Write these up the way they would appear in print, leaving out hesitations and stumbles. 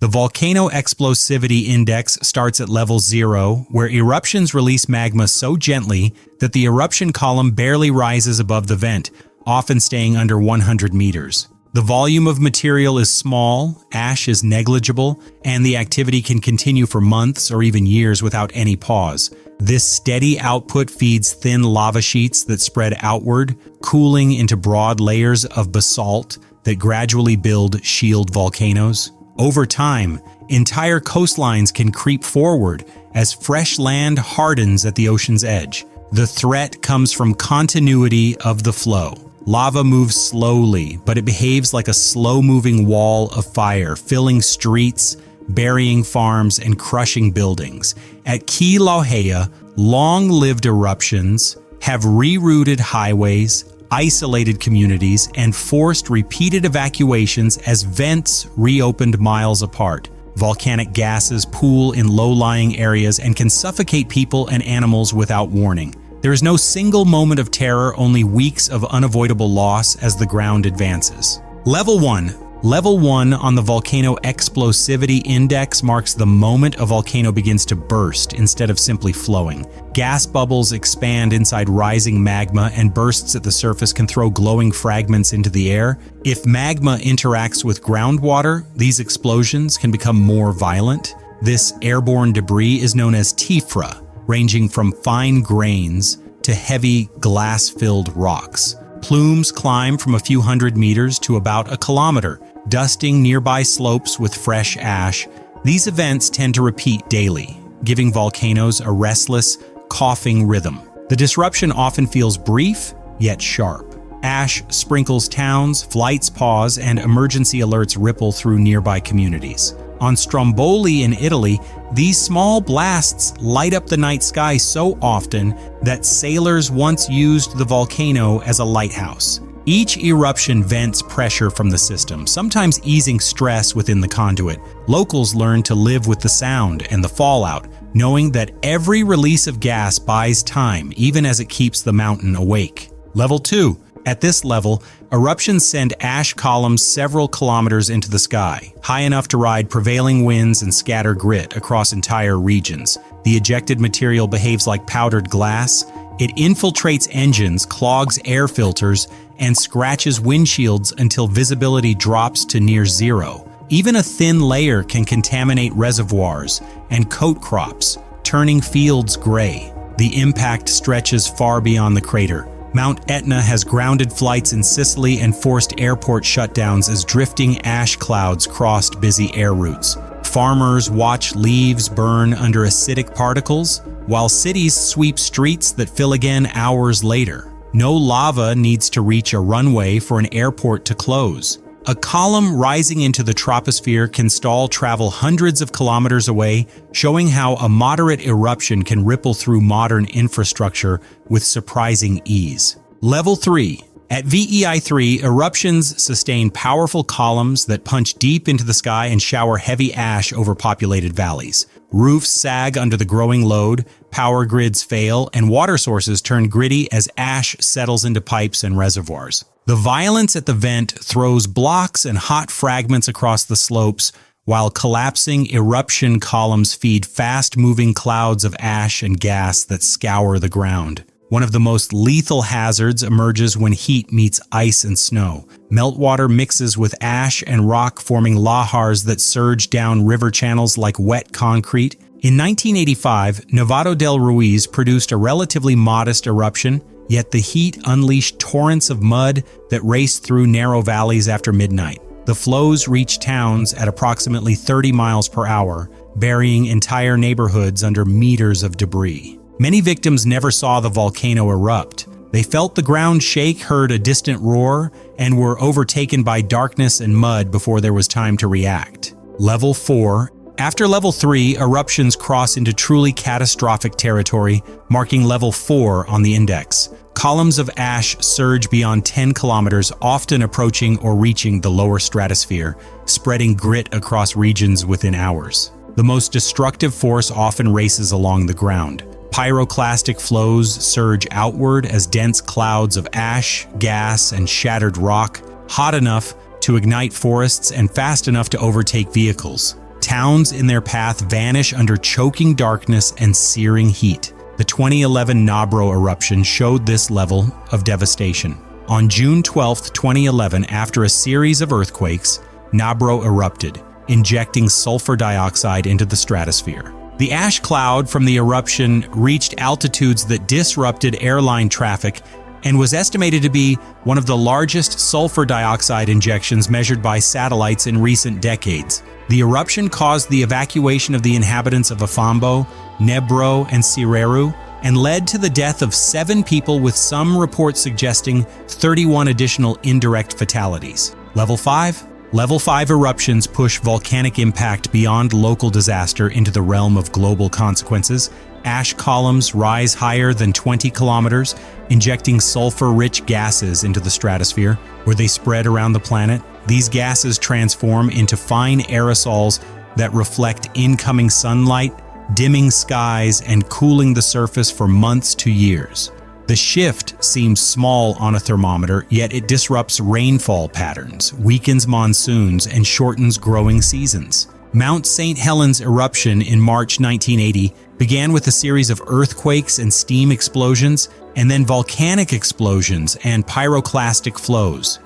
The Volcano Explosivity Index starts at level 0, where eruptions release magma so gently that the eruption column barely rises above the vent, often staying under 100 meters. The volume of material is small, ash is negligible, and the activity can continue for months or even years without any pause. This steady output feeds thin lava sheets that spread outward, cooling into broad layers of basalt that gradually build shield volcanoes. Over time, entire coastlines can creep forward as fresh land hardens at the ocean's edge. The threat comes from continuity of the flow. Lava moves slowly, but it behaves like a slow-moving wall of fire, filling streets, burying farms, and crushing buildings. At Kilauea, long-lived eruptions have rerouted highways, isolated communities, and forced repeated evacuations as vents reopened miles apart. Volcanic gases pool in low-lying areas and can suffocate people and animals without warning. There is no single moment of terror, only weeks of unavoidable loss as the ground advances. Level 1. Level 1 on the Volcano Explosivity Index marks the moment a volcano begins to burst instead of simply flowing. Gas bubbles expand inside rising magma, and bursts at the surface can throw glowing fragments into the air. If magma interacts with groundwater, these explosions can become more violent. This airborne debris is known as tephra, ranging from fine grains to heavy glass-filled rocks. Plumes climb from a few hundred meters to about a kilometer, dusting nearby slopes with fresh ash. These events tend to repeat daily, giving volcanoes a restless, coughing rhythm. The disruption often feels brief, yet sharp. Ash sprinkles towns, flights pause, and emergency alerts ripple through nearby communities. On Stromboli in Italy, these small blasts light up the night sky so often that sailors once used the volcano as a lighthouse. Each eruption vents pressure from the system, sometimes easing stress within the conduit. Locals learn to live with the sound and the fallout, knowing that every release of gas buys time, even as it keeps the mountain awake. Level 2. At this level, eruptions send ash columns several kilometers into the sky, high enough to ride prevailing winds and scatter grit across entire regions. The ejected material behaves like powdered glass. It infiltrates engines, clogs air filters, and scratches windshields until visibility drops to near zero. Even a thin layer can contaminate reservoirs and coat crops, turning fields gray. The impact stretches far beyond the crater. Mount Etna has grounded flights in Sicily and forced airport shutdowns as drifting ash clouds crossed busy air routes. Farmers watch leaves burn under acidic particles, while cities sweep streets that fill again hours later. No lava needs to reach a runway for an airport to close. A column rising into the troposphere can stall travel hundreds of kilometers away, showing how a moderate eruption can ripple through modern infrastructure with surprising ease. Level 3. At VEI 3, eruptions sustain powerful columns that punch deep into the sky and shower heavy ash over populated valleys. Roofs sag under the growing load, power grids fail, and water sources turn gritty as ash settles into pipes and reservoirs. The violence at the vent throws blocks and hot fragments across the slopes, while collapsing eruption columns feed fast-moving clouds of ash and gas that scour the ground. One of the most lethal hazards emerges when heat meets ice and snow. Meltwater mixes with ash and rock, forming lahars that surge down river channels like wet concrete. In 1985, Nevado del Ruiz produced a relatively modest eruption, yet the heat unleashed torrents of mud that raced through narrow valleys after midnight. The flows reached towns at approximately 30 miles per hour, burying entire neighborhoods under meters of debris. Many victims never saw the volcano erupt. They felt the ground shake, heard a distant roar, and were overtaken by darkness and mud before there was time to react. Level 4. After Level 3, eruptions cross into truly catastrophic territory, marking Level 4 on the index. Columns of ash surge beyond 10 kilometers, often approaching or reaching the lower stratosphere, spreading grit across regions within hours. The most destructive force often races along the ground. Pyroclastic flows surge outward as dense clouds of ash, gas, and shattered rock, hot enough to ignite forests and fast enough to overtake vehicles. Towns in their path vanish under choking darkness and searing heat. The 2011 Nobro eruption showed this level of devastation. On June 12, 2011, after a series of earthquakes, Nobro erupted, injecting sulfur dioxide into the stratosphere. The ash cloud from the eruption reached altitudes that disrupted airline traffic and was estimated to be one of the largest sulfur dioxide injections measured by satellites in recent decades. The eruption caused the evacuation of the inhabitants of Afambo, Nebro, and Sireru, and led to the death of 7 people, with some reports suggesting 31 additional indirect fatalities. Level 5? Level 5 eruptions push volcanic impact beyond local disaster into the realm of global consequences. Ash columns rise higher than 20 kilometers, injecting sulfur-rich gases into the stratosphere, where they spread around the planet. These gases transform into fine aerosols that reflect incoming sunlight, dimming skies and cooling the surface for months to years. The shift seems small on a thermometer, yet it disrupts rainfall patterns, weakens monsoons, and shortens growing seasons. Mount St. Helens eruption in March 1980 began with a series of earthquakes and steam explosions, and then volcanic explosions and pyroclastic flows.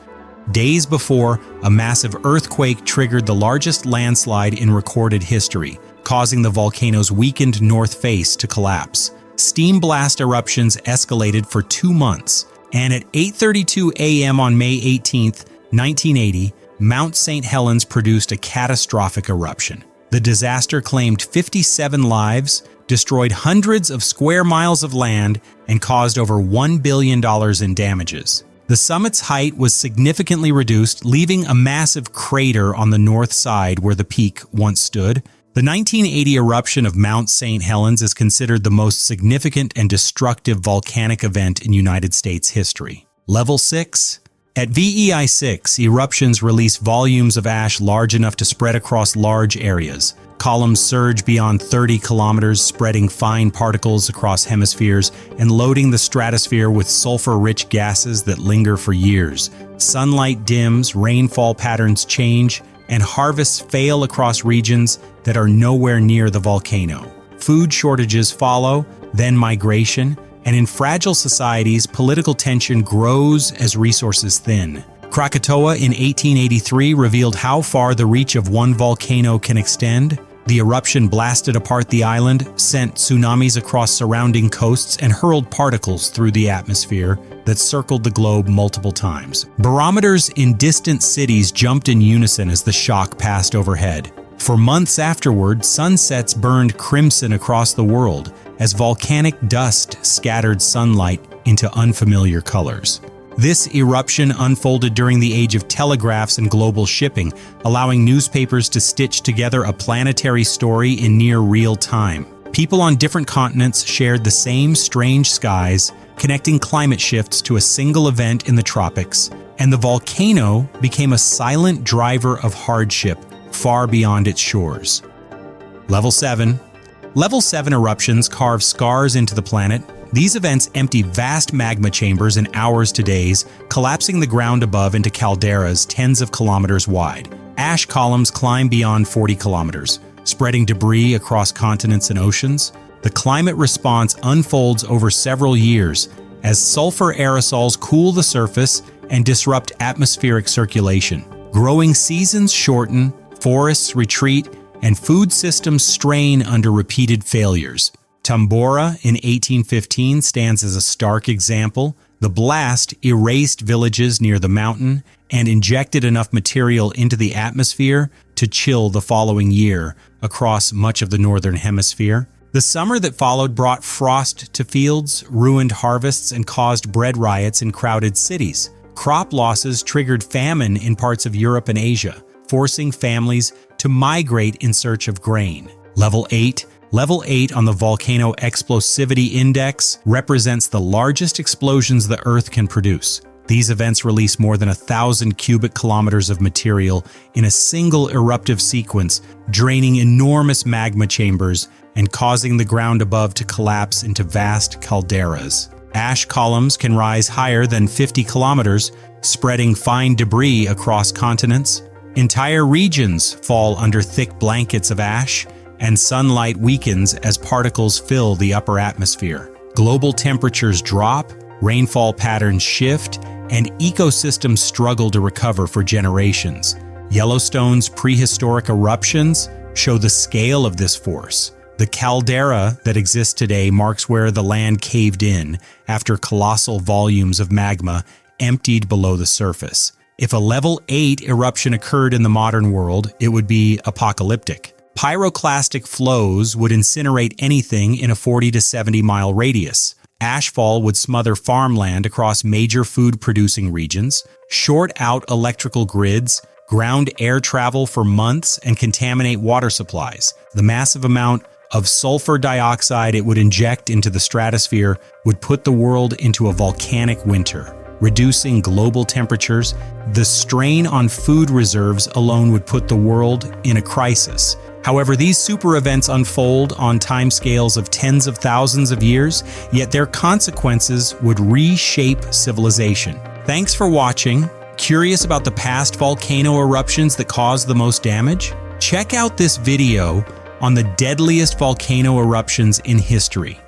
Days before, a massive earthquake triggered the largest landslide in recorded history, causing the volcano's weakened north face to collapse. Steam blast eruptions escalated for 2 months, and at 8:32 a.m. on May 18, 1980, Mount St. Helens produced a catastrophic eruption. The disaster claimed 57 lives, destroyed hundreds of square miles of land, and caused over $1 billion in damages. The summit's height was significantly reduced, leaving a massive crater on the north side where the peak once stood. The 1980 eruption of Mount St. Helens is considered the most significant and destructive volcanic event in United States history. Level 6? At VEI 6, eruptions release volumes of ash large enough to spread across large areas. Columns surge beyond 30 kilometers, spreading fine particles across hemispheres and loading the stratosphere with sulfur-rich gases that linger for years. Sunlight dims, rainfall patterns change, and harvests fail across regions that are nowhere near the volcano. Food shortages follow, then migration, and in fragile societies, political tension grows as resources thin. Krakatoa in 1883 revealed how far the reach of one volcano can extend. The eruption blasted apart the island, sent tsunamis across surrounding coasts, and hurled particles through the atmosphere that circled the globe multiple times. Barometers in distant cities jumped in unison as the shock passed overhead. For months afterward, sunsets burned crimson across the world as volcanic dust scattered sunlight into unfamiliar colors. This eruption unfolded during the age of telegraphs and global shipping, allowing newspapers to stitch together a planetary story in near real time. People on different continents shared the same strange skies, connecting climate shifts to a single event in the tropics, and the volcano became a silent driver of hardship far beyond its shores. Level 7. Level 7 eruptions carve scars into the planet. These events empty vast magma chambers in hours to days, collapsing the ground above into calderas tens of kilometers wide. Ash columns climb beyond 40 kilometers, spreading debris across continents and oceans. The climate response unfolds over several years as sulfur aerosols cool the surface and disrupt atmospheric circulation. Growing seasons shorten, forests retreat, and food systems strain under repeated failures. Tambora in 1815 stands as a stark example. The blast erased villages near the mountain and injected enough material into the atmosphere to chill the following year across much of the northern hemisphere. The summer that followed brought frost to fields, ruined harvests, and caused bread riots in crowded cities. Crop losses triggered famine in parts of Europe and Asia, forcing families to migrate in search of grain. Level 8. Level 8 on the Volcano Explosivity Index represents the largest explosions the Earth can produce. These events release more than 1,000 cubic kilometers of material in a single eruptive sequence, draining enormous magma chambers and causing the ground above to collapse into vast calderas. Ash columns can rise higher than 50 kilometers, spreading fine debris across continents. Entire regions fall under thick blankets of ash, and sunlight weakens as particles fill the upper atmosphere. Global temperatures drop, rainfall patterns shift, and ecosystems struggle to recover for generations. Yellowstone's prehistoric eruptions show the scale of this force. The caldera that exists today marks where the land caved in after colossal volumes of magma emptied below the surface. If a level 8 eruption occurred in the modern world, it would be apocalyptic. Pyroclastic flows would incinerate anything in a 40 to 70 mile radius. Ashfall would smother farmland across major food-producing regions, short out electrical grids, ground air travel for months, and contaminate water supplies. The massive amount of sulfur dioxide it would inject into the stratosphere would put the world into a volcanic winter, reducing global temperatures. The strain on food reserves alone would put the world in a crisis. However, these super events unfold on timescales of tens of thousands of years, yet their consequences would reshape civilization. Thanks for watching. Curious about the past volcano eruptions that caused the most damage? Check out this video on the deadliest volcano eruptions in history.